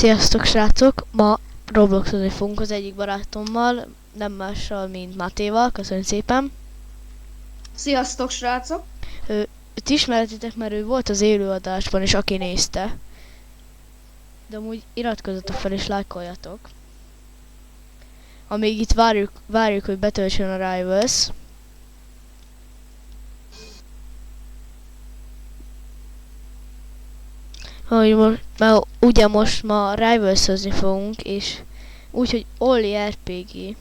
Sziasztok srácok! Ma Robloxozni fogunk az egyik barátommal, nem mással, mint Mátéval, köszönjük szépen. Sziasztok srácok! Őt ismeretitek, mert ő volt az élőadásban, és aki nézte. De amúgy iratkozzatok fel és lájkoljatok. Amíg itt várjuk, hogy betöltsön a Rivals. Mert ugye most ma Rivals-ozni fogunk, és úgyhogy Olli RPG.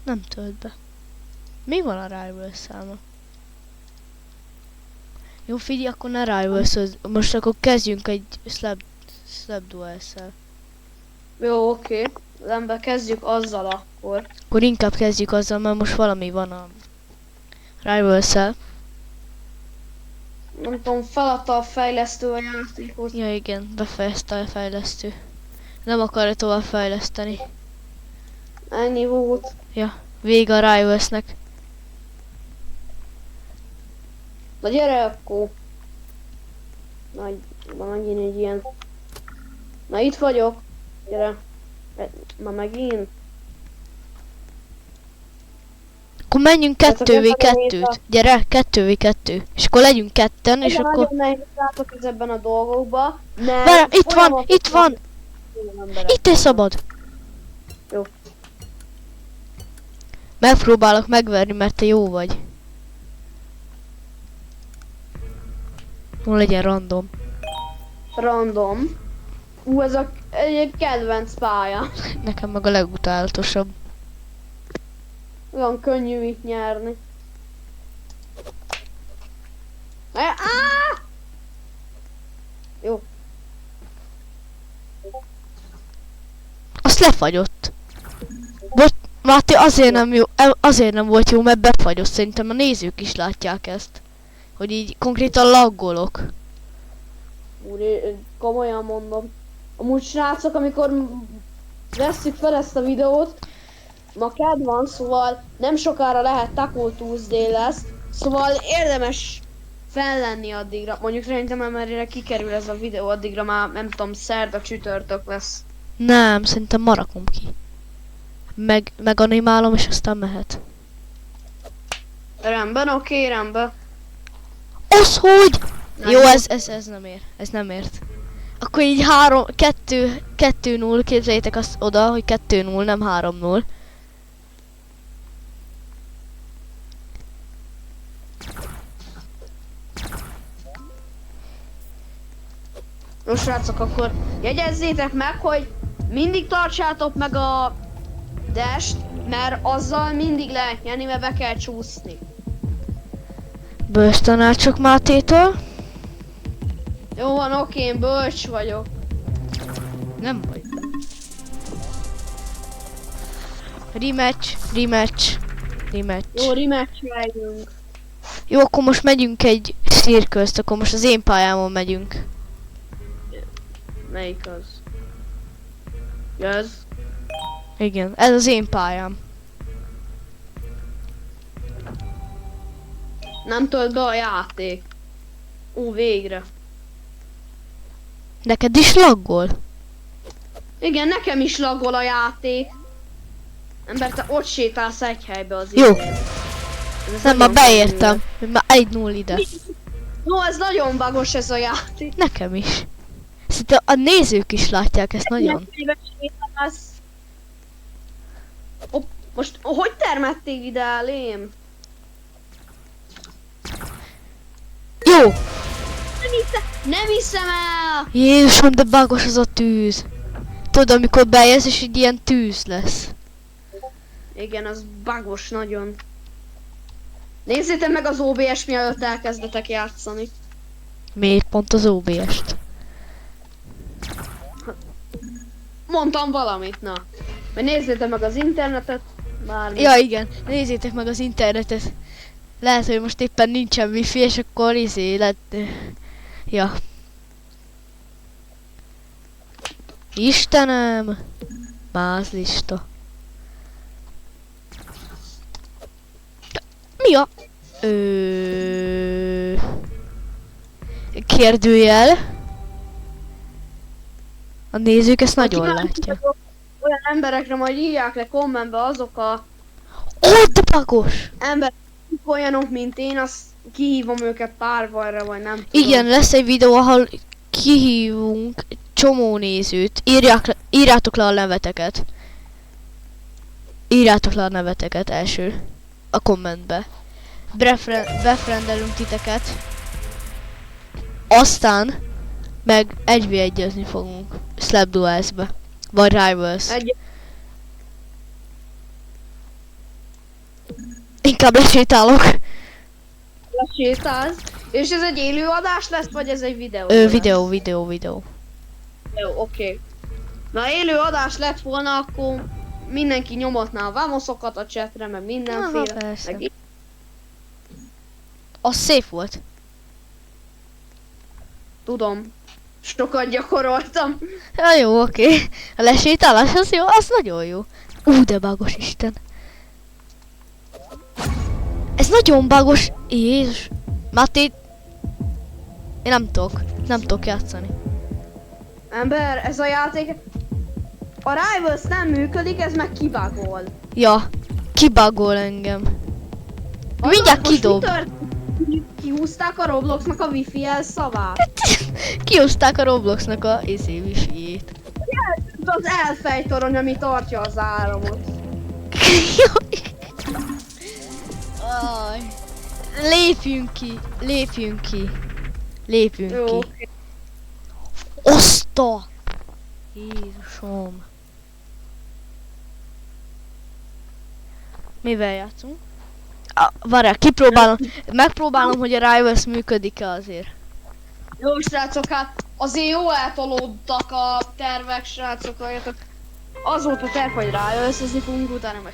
Nem tölt be. Mi van a Rivals száma? Jó, figyelj, akkor ne Rivals-oz. Most akkor kezdjünk egy Slap Duels-szel. Jó, oké. Rendben, kezdjük azzal akkor. Akkor inkább kezdjük azzal, mert most valami van a Rivals-szel. Nem tudom, feladta a fejlesztő a játékot. Ja igen, befejezte a fejlesztő. Nem akarja tovább fejleszteni. Ennyi volt. Ja, vége a Rivalsnek. Na gyere akkor. Na megint egy ilyen. Na itt vagyok. Gyere. Ma megint. Akkor menjünk 2v2-t. Gyere, 2v2. És akkor legyünk ketten, és akkor... Nagyon nehéz látok ebben a dolgokba. Várj, itt van! Itt egy szabad! Jó. Megpróbálok megverni, mert te jó vagy. Hol legyen random. Random. Ez egy kedvenc pálya. Nekem meg a legutálatosabb. Olyan könnyű itt nyerni. Jó. Azt lefagyott. Máté, azért nem volt jó, mert befagyott. Szerintem a nézők is látják ezt. Hogy így konkrétan laggolok. Úr, komolyan mondom. Amúgy srácok, amikor vesszük fel ezt a videót, ma kedd van, szóval nem sokára lehet Taco Tuesday lesz, szóval érdemes fellenni addigra. Mondjuk szerintem amerre kikerül ez a videó, addigra már nem tudom, szerda, csütörtök lesz. Nem, szerintem ma rakom ki. Meganimálom, és aztán mehet. Rendben, oké, rendben. Az hogy? Jó, ez nem ér. Ez nem ért. Akkor így 2-0, képzeljétek azt oda, hogy 2-0, nem 3-0. Nos srácok, akkor jegyezzétek meg, hogy mindig tartsátok meg a dash-t, mert azzal mindig lehet nyerni, mert be kell csúszni. Bölcs tanácsok Mátétól. Jó van, oké, én bölcs vagyok. Nem vagy. Rematch. Jó, rematch megyünk. Jó, akkor most megyünk egy circuszt, akkor most az én pályámon megyünk. Melyik az? Ez? Igen, ez az én pályám. Nem tölt be a játék. Végre. Neked is laggol? Igen, nekem is laggol a játék. Ember, te ott sétálsz egy helybe az Jó. idején. Nem, már beértem. Már 1-0 ide. No, ez nagyon bagos ez a játék. Nekem is. Szinte a nézők is látják ezt nagyon. Most hogy termették ide elém? Jó! Nem hiszem el! Jézusom, de bugos az a tűz. Tudod, amikor bejössz, és egy ilyen tűz lesz. Igen, az bugos nagyon. Nézzétek meg az OBS mielőtt elkezdetek játszani. Miért pont az OBS-t? Mondtam valamit, na. Mert nézzétek meg az internetet, bármi. Ja, igen, nézzétek meg az internetet. Lehet, hogy most éppen nincsen wifi, és akkor lett... Ja. Istenem! Mázlista. Mi a... Kérdőjel. A nézők ezt nagyon látják. Olyan emberekre majd írják le kommentbe azok a Ó, de bagos! emberek, olyanok, mint én, azt kihívom őket párvarra, vagy nem tudom. Igen, lesz egy videó, ahol kihívunk egy csomó nézőt. Írjátok le a neveteket. Írjátok le a neveteket első. A kommentbe. Befriendelünk titeket. Aztán meg 1v1-ezni fogunk. Slap Duels-be. Vagy Rivals. Inkább lesétálok. Lesétálsz. És ez egy élő adás lesz, vagy ez egy videó? Videó. Jó, oké. Na élő adás lett volna, akkor mindenki nyomatná a vámoszokat a chatre, meg mindenféle. Persze. Meg Az szép volt. tudom. Sokat gyakoroltam. Ja, jó, oké. A lesétálás az jó, az nagyon jó. De bagos Isten. Ez nagyon bagos. Jézus. Máté. Én nem tudok játszani. Ember, ez a játék... A Rivals nem működik, ez meg kibagol. Ja, kibagol engem. Mindjárt kidob. Kihúzták a Robloxnak a wifi szavát. Kihozták a Robloxnak a wifi-jét. Az elfejtorony, ami tartja az áramot. Aj. Lépjünk ki. Jó. Oszta! Jézusom. Mivel játszunk? Várjál, megpróbálom, hogy a Rivals működik-e azért. Jó srácok, hát azért jó eltolódtak a tervek, srácok, az volt a terv, hogy rájösszezni fogunk, utána meg...